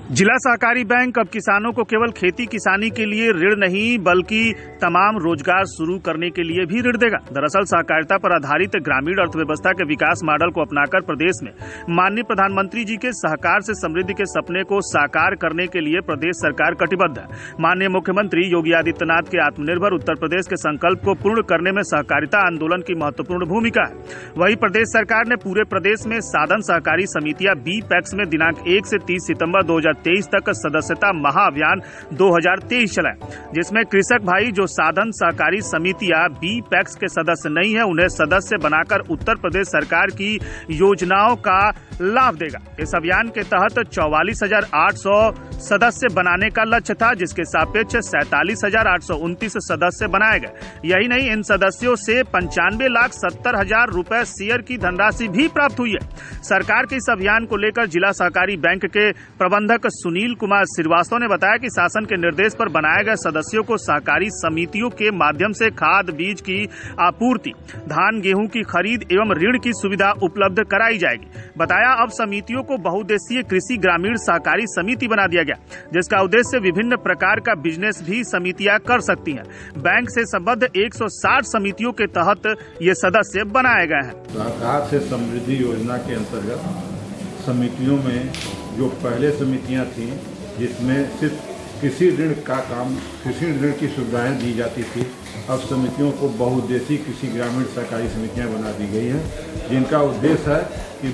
जिला सहकारी बैंक अब किसानों को केवल खेती किसानी के लिए ऋण नहीं बल्कि तमाम रोजगार शुरू करने के लिए भी ऋण देगा। दरअसल सहकारिता पर आधारित ग्रामीण अर्थव्यवस्था के विकास मॉडल को अपनाकर प्रदेश में माननीय प्रधानमंत्री जी के सहकार से समृद्धि के सपने को साकार करने के लिए प्रदेश सरकार कटिबद्ध है। माननीय मुख्यमंत्री योगी आदित्यनाथ के आत्मनिर्भर उत्तर प्रदेश के संकल्प को पूर्ण करने में सहकारिता आंदोलन की महत्वपूर्ण भूमिका है। वहीं प्रदेश सरकार ने पूरे प्रदेश में साधन सहकारी समितियां बी पैक्स में दिनांक 1 से 30 सितंबर 2023 तक सदस्यता महाअभियान 2023 चलाए, जिसमें कृषक भाई जो साधन सहकारी समितियां बी पैक्स के सदस्य नहीं है उन्हें सदस्य बनाकर उत्तर प्रदेश सरकार की योजनाओं का लाभ देगा। इस अभियान के तहत 44,800 सदस्य बनाने का लक्ष्य था, जिसके सापेक्ष 47,829 सदस्य बनाए गए। यही नहीं, इन सदस्यों से 95,70,000 रुपए शेयर की धनराशि भी प्राप्त हुई है। सरकार के इस अभियान को लेकर जिला सहकारी बैंक के प्रबंधक सुनील कुमार श्रीवास्तव ने बताया कि शासन के निर्देश पर बनाए गए सदस्यों को सहकारी समितियों के माध्यम से खाद बीज की आपूर्ति, धान गेहूं की खरीद एवं ऋण की सुविधा उपलब्ध कराई जाएगी। बताया अब समितियों को बहुउद्देशीय कृषि ग्रामीण सहकारी समिति बना दिया गया, जिसका उद्देश्य विभिन्न प्रकार का बिजनेस भी समितियां कर सकती हैं। बैंक से संबद्ध 160 समितियों के तहत ये सदस्य बनाए गए हैं। सहकार से समृद्धि योजना के अंतर्गत समितियों में जो पहले समितियां थीं जिसमें सिर्फ कृषि ऋण का काम, कृषि ऋण की सुविधाएं दी जाती थी, अब समितियों को बहुउद्देशीय कृषि ग्रामीण सहकारी समितियां बना दी गई हैं, जिनका उद्देश्य है कि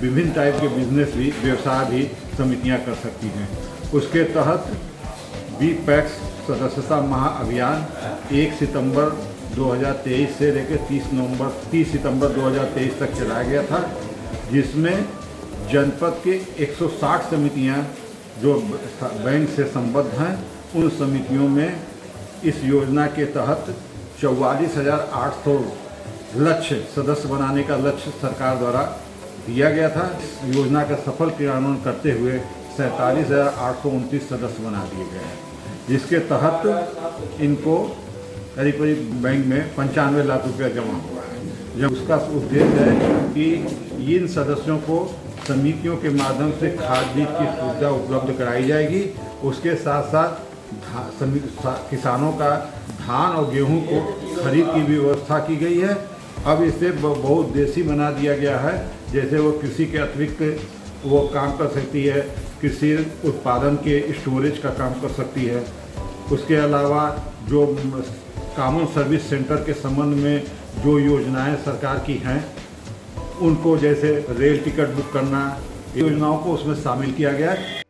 विभिन्न टाइप के बिजनेस भी, व्यवसाय भी समितियां कर सकती हैं। उसके तहत बी पैक्स सदस्यता महाअभियान 1 सितंबर 2023 से लेकर 30 सितंबर 2023 तक चलाया गया था, जिसमें जनपद के 160 समितियां जो बैंक से संबद्ध हैं, उन समितियों में इस योजना के तहत 44,800 लक्ष्य सदस्य बनाने का लक्ष्य सरकार द्वारा दिया गया था। इस योजना का सफल क्रियान्वयन करते हुए 47,829 सदस्य बना दिए गए हैं, जिसके तहत इनको करीब बैंक में 95 लाख रुपया जमा हुआ है। जब उसका उद्देश्य है कि इन सदस्यों को समितियों के माध्यम से खाद बीज की सुविधा उपलब्ध कराई जाएगी। उसके साथ साथ किसानों का धान और गेहूं को खरीद की भी व्यवस्था की गई है। अब इसे बहुउद्देशीय बना दिया गया है, जैसे वो कृषि के अतिरिक्त वो काम कर सकती है, कृषि उत्पादन के स्टोरेज का काम कर सकती है। उसके अलावा जो कॉमन सर्विस सेंटर के संबंध में जो योजनाएं सरकार की हैं, उनको जैसे रेल टिकट बुक करना, योजनाओं को उसमें शामिल किया गया है।